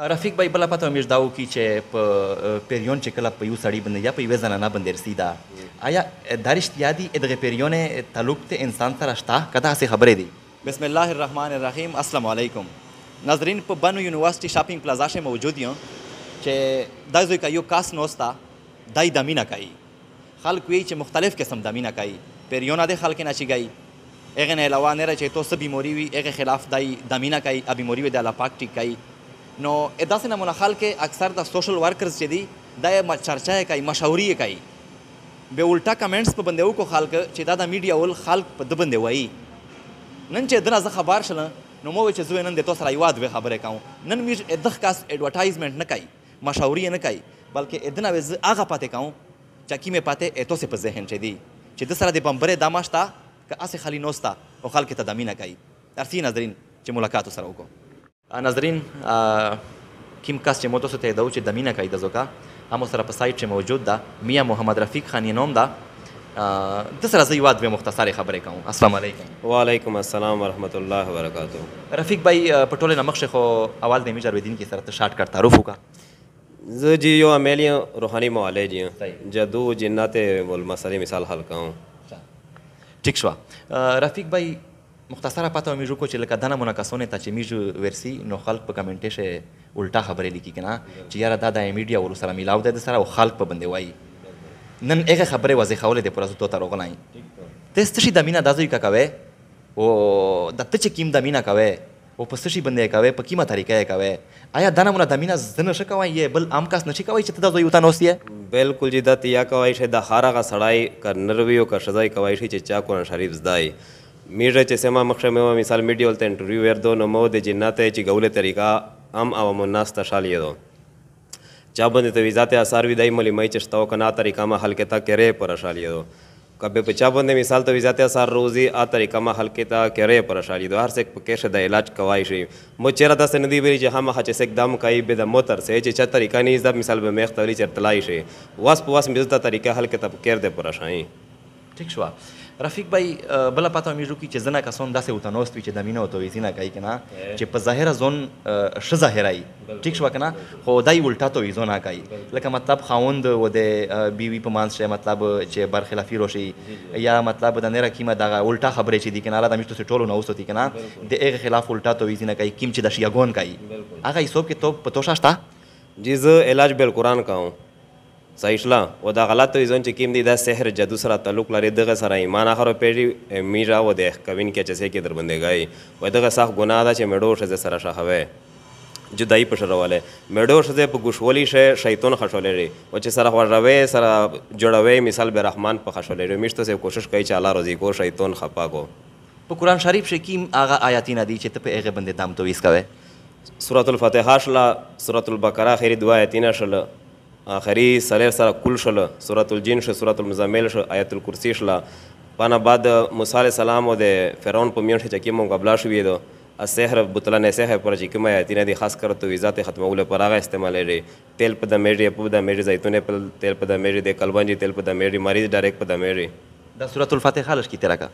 رفیق بای بله پته مې دا وکړي چې په پیریون چې کله په یو سړي باندې یا په یوې زنانه باندې رسېده آیا دا رښتیا دي دغې پیریونې تعلق د انسان سره شته که داسې خبرې دي؟ بسم الله الرحمن الرحیم. السلام علیکم ناظرین. په بنو یونیورسټي شاپینګ پلازا کې موجود یم چې دا زوی که یو کاس نوسته دای دمینه کوي. خلک وایي چې مختلف قسم دمینه کوي. پیریونه د خلک نه چیږي هغې نه علاوه نه چې تو څه بیماري وي هغې خلاف دای دمینه کوي ا بیماري وي د الله پاک ټیک کوي. نو داسې نمونه خلک اکثر د سوشل ورکرز چې دي دا یې چرچا یې کوي مشاورې یې کوي. بیا الټا کمنټس په باندې وکړو خلک چې دا د میډیا ول خلک په ده باندې وایي. نن چې دنه زه خبر شلم نو مو وایي چې زه نن د تو سره یوه دوې خبرې کوم. نن موږ دغه کاس اډورټایزمنټ نه کوي مشاورې یې نه کوي بلکې دنه وایي زه هغه پاتې کوم چې کیمې پاتې اتو سې په ذهن چې دي چې د سره د بمبرې دمه شته که هسې خالي نوسته او خلک ته دمینه کوي. درسي ناظرین چې ملاقات سره وکړو. ناظرین کیم کس چې مو تاسو ته یې دو چې دمینه کوي د زوکا هم سره په سایټ چې موجود ده میاں محمد رفیق خان یې نوم ده. د سره زه یوه دوې مختصرې خبرې کوم. السلام علیکم. وعلیکم السلام ورحمۃ الله وبرکاتہ. رفیق بھائی په ټولې نه مخکې خو اول د میجر ودین کې سره ته شارټ کټ تعارف وکړه. زه جی یو عملی روحانی معالج یم جادو جنات والمسلې مثال حل کوم. ٹھیک شوه. رفیق بھائی مختصره پته میجو کو چې لکه دنه مونه کسونه ته چې میجو ورسی نو خلق په کمنټ شه الټا خبرې لیکي کنه چې یاره دا د میډیا ور سره میلاو ده سره او خلق په باندې وایي. نن هغه خبره واضح خولې د پرازو ته راغلای ته ستشي د مینا دازوي کا کوي او د ته چې کیم د مینا کوي او په ستشي باندې کوي په کیمه طریقې کوي. آیا دنه مونه د مینا زنه شکوي یا بل عام کس نشي کوي چې ته د زوی ته نوسیه؟ بالکل جی د تیا کوي شه د خارغه سړای کر نرویو کر شزای کوي شه چې چا کو شریف زدای میره چې سما مخشه مې مثال میډیا ولته انټرویو وردو نو مو د جنات چې ګولې طریقه ام او مناس تشالیه دو چا باندې ته ویزات اثر وی دای ملي مې چشتاو کنا طریقه ما حل کتا کرے پر شالیه دو کبه په چا باندې مثال ته ویزات اثر روزي ا طریقه ما حل کتا کرے پر شالیه دو هر څه په کې د علاج کوي شي مو چیرې د سندې ویری چې هم هڅه سک دم کوي به د موتر سه چې چا طریقه نه د مثال به مخ توري چرتلای شي واس په واس مې د طریقه حل کتا کېر دې پر شای. ٹھیک شو. رفیق بھائی بله پته میږو کی چې زنه کسون داسې وتنوست وي چې د مینه او تویزینه کوي کنه چې په ظاهره ځون ښه ظاهرای ټیک شو کنه خو دای الټا تویزونه کوي لکه مطلب خاوند و د بیوی په مانس شه مطلب چې برخلافي روشي یا مطلب د نره کیمه دغه الټا خبرې چې دي کنه را د میشتو ټولو نو وستي کنه د هغه خلاف الټا تویزینه کوي کیم چې د شیاګون کوي هغه حساب کې تو پتو شاشتا جی زه علاج بل قرآن کوم صحیح شلا و دا غلط تویزون چې کیم دی دا سحر جادو سره تعلق لري دغه سره ایمان اخرو پیړي میرا و د کوین کې چې کې در باندې گای و دغه سخت ګناه ده چې مړو شه سره شخوي جدای پښروله مړو شه په ګوشولي شه شیطان خښولې او چې سره ورروي سره جوړوي مثال به رحمان په خښولې میشته سه کوشش کوي چې الله روزي کو شیطان خپا کو. په قرآن شریف کې کیم هغه آیاتونه دي چې ته په هغه باندې دام تویز کوي؟ سورۃ الفاتحه شلا سورۃ البقره اخري دوا آیاتونه شلا آخری سلیر سره کل شله سورۃ الجن شه سورۃ المزمل شه آیت الکرسی شله پانا بعد موسی علیہ السلام او د فرعون په میون چې کوم قبلا شوې دو السحر بطلان سحر پر چې کوم آیتونه دي خاص کر تو ذات ختمول پر هغه استعمال لري تیل په د میډي په د میډي زیتون په تیل په د میډي د کلبنجي تیل په د میډي مریض ډایرکټ په د میډي د سورۃ الفاتحه لش کی ترکا.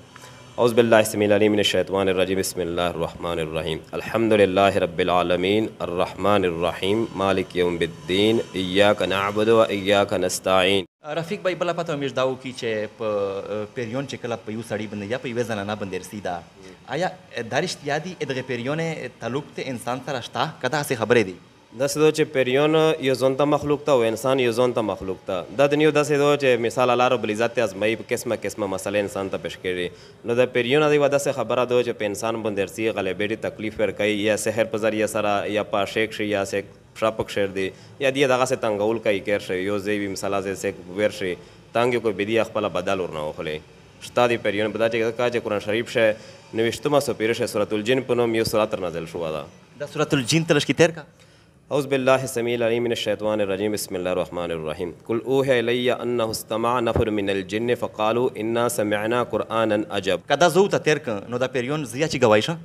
اعوذ باللہ السمیع العلیم من الشیطان الرجیم بسم اللہ الرحمن الرحیم الحمد للہ رب العالمین الرحمن الرحیم مالک یوم الدین ایاک نعبد و ایاک نستعین. رفیق بھائی بله پته مې دا وکړي چې په پیریون چې کله په یو سړي باندې یا په یوې زنانه باندې رسېده آیا دا رښتیا دي دغې پیریونې تعلق د انسان سره شته که داسې خبرې دي؟ داسې دو چې پیریون یو ځان ته مخلوق ته او انسان یو ځان ته مخلوق ته دا د نیو داسې دو چې مثال الله رب العزت ازمایي په قسمه قسمه مسئله انسان ته پیش کړي نو د پیریون دی داسې خبره دو چې په انسان باندې رسي غلبې تکلیف ورکوي یا سحر په ذریعه سره یا په شیک شي یا سیک شاپک شیر دی یا دی دغه سه تنګول کوي کېر شي یو ځای وي مثال از سیک ور شي تانګ کو بدی خپل بدل ورنه وخلې شتا دی پیریون په دا چې قرآن شریف شه نوشتمه سپیره شه سورۃ الجن په نوم یو سورۃ نازل شو دا د سورۃ الجن تلش کی تیر کا. اعوذ باللہ السمیع العلیم من الشیطان الرجیم بسم اللہ الرحمن الرحیم قل اوحی الی انه استمع نفر من الجن فقالوا انا سمعنا قرآنا عجب. کدا زو ته تیر ک نو دا پیریون زیا چې گواہی شه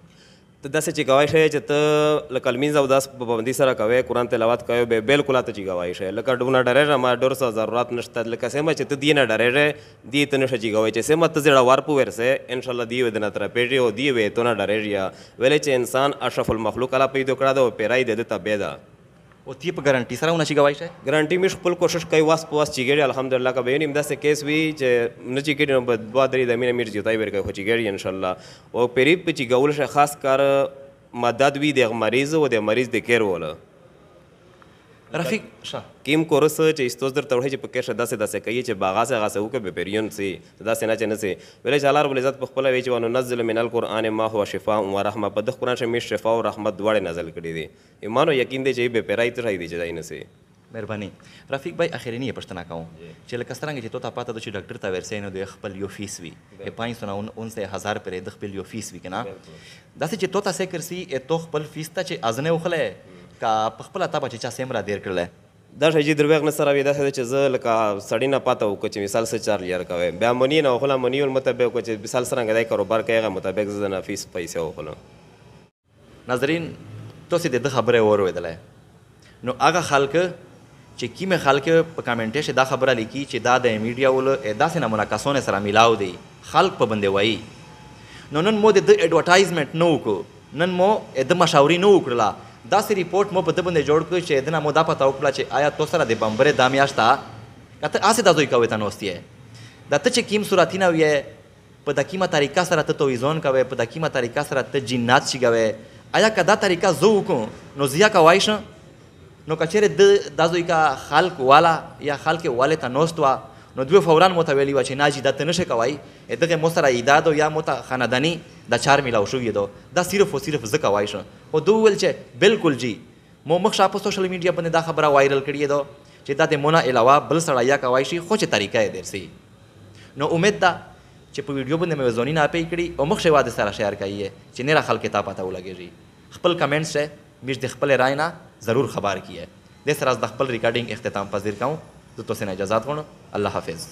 ته داسې چې ګواهي شی چې ته لکه لمونځ او داس په پابندي سره کوې قرآن تلاوت کوې به بالکل ته چې ګواهي شی لکه ډونه ډارېږه ما ډور څه ضرورت نشته لکه سیمه چې ته دې نه ډارېږې دې ته نشه چې ګواهي چې سیمه ته زړه ور په ورسې انشاءالله دې وې د نه ترپېږي او دې وې ته نه ډارېږي ویلې چې انسان اشرف المخلوق الله پیدا کړه ده او پیرای د ده ته بې ده او تی په ګارانټي سره ونه شي ګواښ ګارانټي مې خپل کوشش کوي واس په واس چیګړي الحمدلله که به نیم داسې کیس وي چې نه چیګړي نو په دوه درې د مینه میر جوتای ورکوي خو چیګړي ان شاء الله او پیریب په چیګول شي خاص کار مدد وي د مریض او د مریض د کیر وله رفیق شاه کیم کورس چې استوز در توړي چې پکې شدا سه داسې کوي چې باغا سه غاسه وکړي به پیریون سي داسې نه چې نه سي ویلې چې الله رب العزت په خپل وی چې وننزل من القرآن ما هو شفاء و رحمه په د قرآن شمه شفاء او رحمت دواړه نازل کړي دي ایمان او یقین دی چې به پیرای ته راځي چې دای نه سي مهرباني رفیق بھائی اخرینی پښتنه کوم چې لکه څنګه چې تو ته پاته د چې ډاکټر ته ورسې نو د خپل یو فیس وي 519,000 پر د خپل یو فیس وي کنه داسې چې تو تاسو کرسي تو خپل فیس ته چې ازنه وخله کا په خپل تا بچ چا سیمرا دیر کړل دا شي چې دروغ نه سره وي دا چې زه لکه سړی نه پاته وکړم چې مثال سره 4 کوي بیا مونی نه خلا مونی ول مطابق چې مثال سره غدای کاروبار کوي مطابق زه نه فیس پیسې وخلم ناظرین تو سي د خبره اورویدله نو هغه خلک چې کیمه خلک په کامنټ کې دا خبره لیکي چې دا د میډیا ول داسې نمونه کسونه سره ملاو دي خلک په بندي وایي نو نن مو د اډورټایزمنت نو کو نن مو د مشاوري نو وکړه دا سي ریپورت مو په د باندې جوړ کړ چې دنه مو دا پته وکړه چې آیا تو سره د بمبره د میاشتا کته اسه د دوی کوي تنوستي دا ته چې کیم صورتینه وي په دکیمه طریقه سره ته تویزون کوي په دکیمه طریقه سره ته جنات شي کوي آیا کدا طریقه زو کو نو زیا کوي ش نو کچره د دوی کا خلق والا یا خلق والے تنوستوا نو دوی فوران متویلی و چې ناجی د تنشه کوي دغه مو سره ایداد یا مت خاندانی د 4 ملاو شو یدو دا صرف او صرف زکه وای شو او دوی ول چې بالکل جی مو مخ په سوشل میډیا باندې دا خبره وایرل کړی دو چې دا د مونږه علاوه بل سره یا کوي شي خو چې طریقه یې درسي نو امید ده چې په ویډیو باندې مې زونی نه پې کړی او مخ شواده سره شیر کړئ چې نه خلک ته پته ولګیږي خپل کمنټس سے میش د خپل رائے نه ضرور خبر کیه د سره د خپل ریکارډینګ اختتام پذیر کوم تو سے اجازت غواړم الله حافظ